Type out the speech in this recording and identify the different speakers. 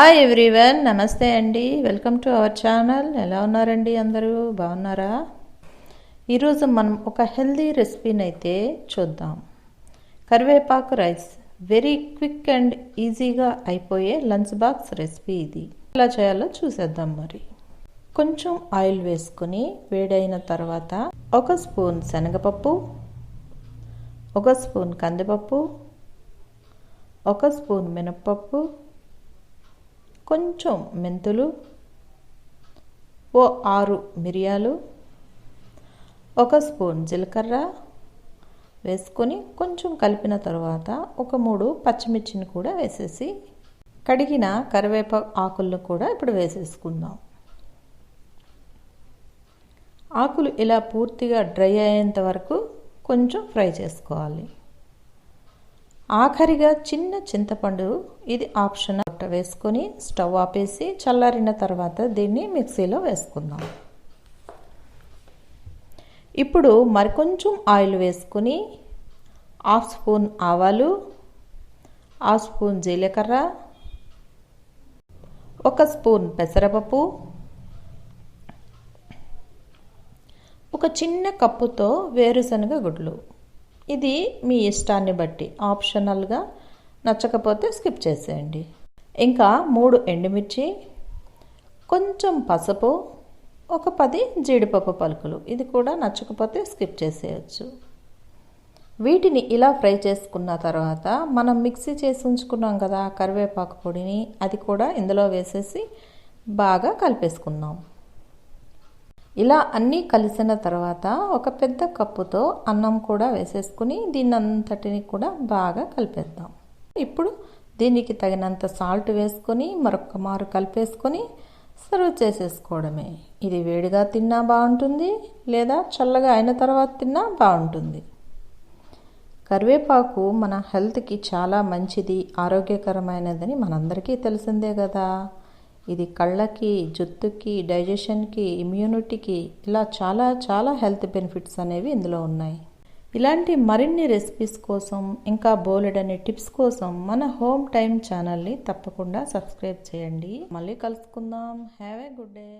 Speaker 1: Hi everyone, నమస్తే అండి. Welcome to our channel. ఎలా ఉన్నారండి? అందరూ బాగున్నారా? ఈరోజు మనం ఒక హెల్దీ రెసిపీని అయితే చూద్దాం. కరివేపాకు రైస్. వెరీ క్విక్ అండ్ ఈజీగా అయిపోయే లంచ్ బాక్స్ రెసిపీ ఇది. ఎలా చేయాలో చూసేద్దాం. మరి కొంచెం ఆయిల్ వేసుకుని వేడైన తర్వాత ఒక స్పూన్ శనగపప్పు, ఒక స్పూన్ కందిపప్పు, ఒక స్పూన్ మినప్పప్పు, కొంచెం మెంతులు, ఓ 6 మిరియాలు, ఒక స్పూన్ జీలకర్ర వేసుకొని కొంచెం కలిపిన తర్వాత ఒక 3 పచ్చిమిర్చిని కూడా వేసేసి కడిగిన కరివేపాకు ఆకులను కూడా ఇప్పుడు వేసేసుకుందాం. ఆకులు ఇలా పూర్తిగా డ్రై అయ్యేంత వరకు కొంచెం ఫ్రై చేసుకోవాలి. ఆఖరిగా చిన్న చింతపండు, ఇది ఆప్షనల్, వేసుకొని స్టవ్ ఆపేసి చల్లారిన తర్వాత దీన్ని మిక్సీలో వేసుకుందాం. ఇప్పుడు మరికొంచెం ఆయిల్ వేసుకుని 1/2 స్పూన్ ఆవాలు, 1/2 స్పూన్ జీలకర్ర, 1 స్పూన్ పెసరపప్పు, ఒక చిన్న కప్పుతో వేరుశనగ గుడ్లు, ఇది మీ ఇష్టాన్ని బట్టి ఆప్షనల్గా, నచ్చకపోతే స్కిప్ చేసేయండి. ఇంకా 3 ఎండుమిర్చి, కొంచెం పసుపు, ఒక 10 జీడిపప్పు పలుకులు, ఇది కూడా నచ్చకపోతే స్కిప్ చేసేయచ్చు. వీటిని ఇలా ఫ్రై చేసుకున్న తర్వాత మనం మిక్సీ చేసి ఉంచుకున్నాం కదా కరివేపాకు పొడిని, అది కూడా ఇందులో వేసేసి బాగా కలిపేసుకుందాం. ఇలా అన్నీ కలిసిన తర్వాత ఒక పెద్ద కప్పుతో అన్నం కూడా వేసేసుకుని దీన్నంతటిని కూడా బాగా కలిపేద్దాం. ఇప్పుడు దీనికి తగినంత సాల్ట్ వేసుకొని మరొక మారు కలిపేసుకొని సర్వ్ చేసేసుకోవడమే. ఇది వేడిగా తిన్నా బాగుంటుంది, లేదా చల్లగా అయిన తర్వాత తిన్నా బాగుంటుంది. కరివేపాకు మన హెల్త్కి చాలా మంచిది, ఆరోగ్యకరమైనదని మనందరికీ తెలిసిందే కదా. ఇది కళ్ళకి, జుట్టుకి, డైజెషన్కి, ఇమ్యూనిటీకి, ఇలా చాలా చాలా హెల్త్ బెనిఫిట్స్ అనేవి ఇందులో ఉన్నాయి. ఇలాంటి మరిన్ని రెసిపీస్ కోసం, ఇంకా బోలెడని టిప్స్ కోసం మన హోమ్ టైమ్ ఛానల్ని తప్పకుండా సబ్స్క్రైబ్ చేయండి. మళ్ళీ కలుసుకుందాం. Have a good day.